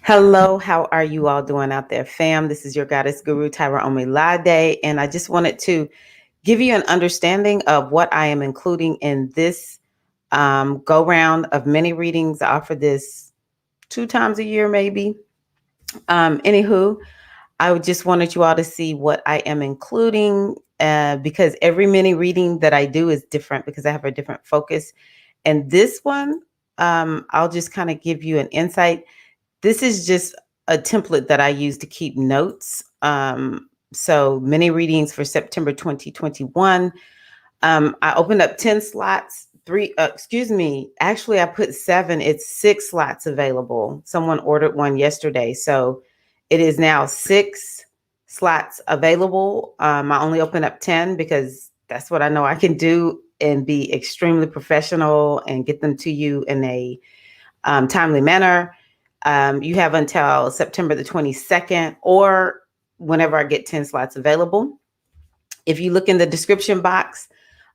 Hello, how are you all doing out there, fam? This is your goddess guru, Tirra Omilade, and I just wanted to give you an understanding of what I am including in this go round of mini readings. I offer this 2 times a year, maybe. Anywho, I just wanted you all to see what I am including because every mini reading that I do is different because I have a different focus. And this one, I'll just kind of give you an insight. This is just a template that I use to keep notes. So mini readings for September 2021. I opened up 10 slots, actually I put 7, it's 6 slots available. Someone ordered one yesterday. So it is now 6 slots available. I only opened up 10 because that's what I know I can do and be extremely professional and get them to you in a timely manner. You have until September the 22nd or whenever I get 10 slots available. If you look in the description box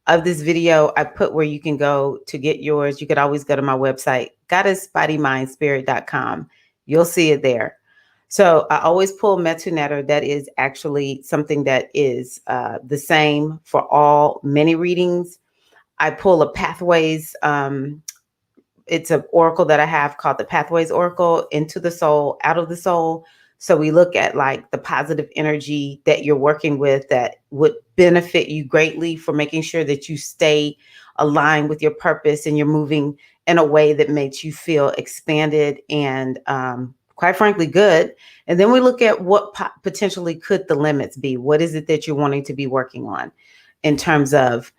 of this video, I put where you can go to get yours. You could always go to my website, goddessbodymindspirit.com. You'll see it there. So I always pull Metu Netter. That is actually something that is the same for all mini readings. I pull a Pathways it's an oracle that I have called the Pathways Oracle, into the soul, out of the soul. So we look at like the positive energy that you're working with that would benefit you greatly for making sure that you stay aligned with your purpose and you're moving in a way that makes you feel expanded and quite frankly good. And then we look at what potentially could the limits be. What is it that you're wanting to be working on in terms of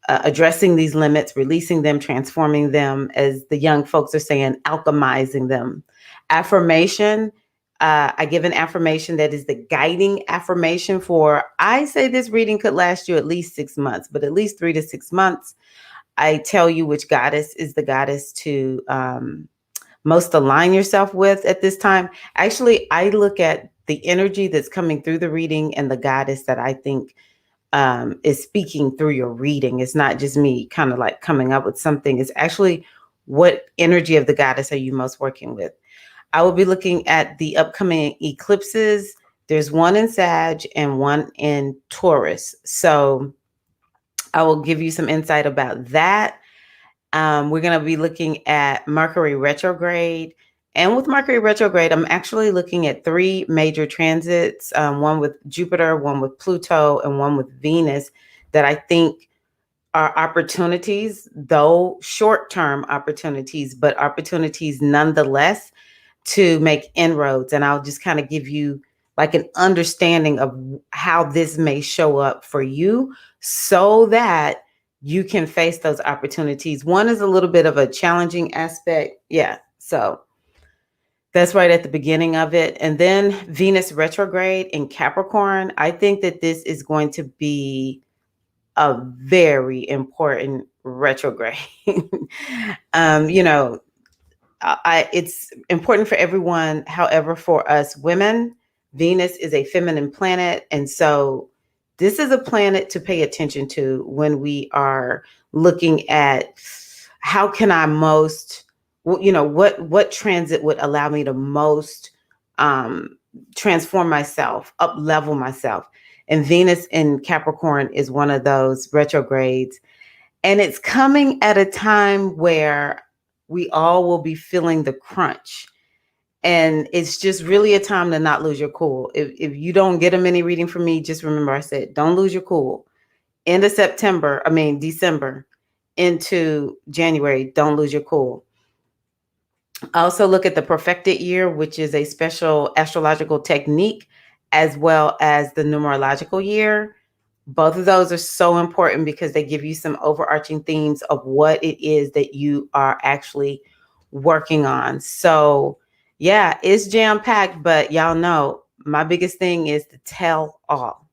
addressing these limits, releasing them, transforming them, as the young folks are saying, alchemizing them. Affirmation, I give an affirmation that is the guiding affirmation for, I say this reading could last you at least 6 months, but at least 3 to 6 months. I tell you which goddess is the goddess to most align yourself with at this time. Actually, I look at the energy that's coming through the reading and the goddess that I think is speaking through your reading. It's not just me kind of like coming up with something. It's actually what energy of the goddess are you most working with. I will be looking at the upcoming eclipses. There's one in Sag and one in Taurus. So I will give you some insight about that. We're going to be looking at Mercury retrograde. And with Mercury retrograde, I'm actually looking at 3 major transits, one with Jupiter, one with Pluto, and one with Venus, that I think are opportunities, though short-term opportunities, but opportunities nonetheless to make inroads. And I'll just kind of give you like an understanding of how this may show up for you so that you can face those opportunities. One is a little bit of a challenging aspect. Yeah, so that's right at the beginning of it. And then Venus retrograde in Capricorn. I think that this is going to be a very important retrograde. It's important for everyone. However, for us women, Venus is a feminine planet. And so this is a planet to pay attention to when we are looking at how can I most, what transit would allow me to most transform myself, up level myself. And Venus in Capricorn is one of those retrogrades. And it's coming at a time where we all will be feeling the crunch. And it's just really a time to not lose your cool. If you don't get a mini reading from me, just remember I said, don't lose your cool. End of December into January, don't lose your cool. Also look at the perfected year, which is a special astrological technique, as well as the numerological year. Both of those are so important because they give you some overarching themes of what it is that you are actually working on. So yeah, it's jam-packed, but y'all know my biggest thing is to tell all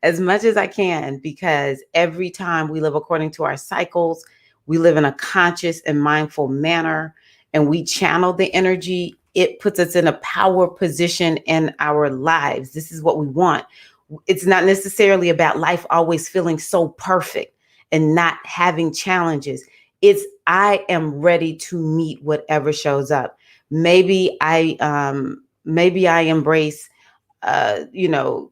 as much as I can, because every time we live according to our cycles, we live in a conscious and mindful manner, and we channel the energy. It puts us in a power position in our lives. This is what we want. It's not necessarily about life always feeling so perfect and not having challenges. It's I am ready to meet whatever shows up. Maybe I embrace, the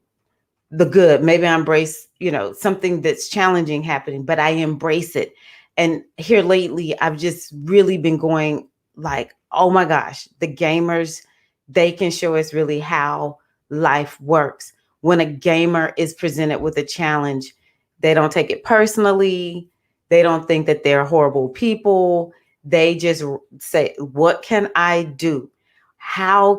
good. Maybe I embrace, something that's challenging happening, but I embrace it. And here lately, I've just really been going like, oh my gosh, the gamers, they can show us really how life works. When a gamer is presented with a challenge, they don't take it personally. They don't think that they're horrible people. They just say, what can I do? How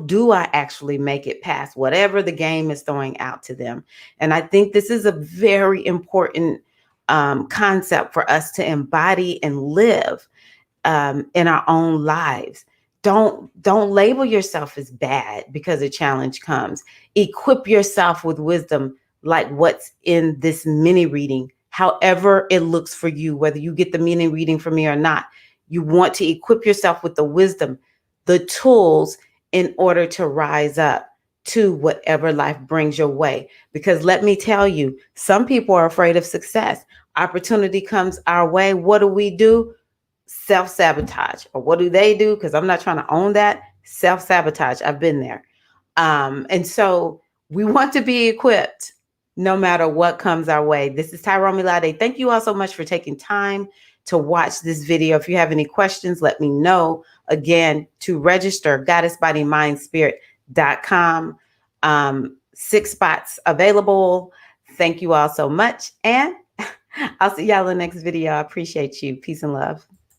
do I actually make it past whatever the game is throwing out to them? And I think this is a very important concept for us to embody and live in our own lives. Don't label yourself as bad because a challenge comes. Equip yourself with wisdom, like what's in this mini reading, however it looks for you, whether you get the mini reading from me or not. You want to equip yourself with the wisdom, the tools in order to rise up to whatever life brings your way. Because let me tell you, some people are afraid of success. Opportunity comes our way. What do? Self-sabotage. Or what do they do? Because I'm not trying to own that. Self-sabotage. I've been there. And so we want to be equipped no matter what comes our way. This is Tyrone Milade. Thank you all so much for taking time to watch this video. If you have any questions, let me know. Again, to register, goddessbodymindspirit.com. 6 spots available. Thank you all so much. And I'll see y'all in the next video. I appreciate you. Peace and love.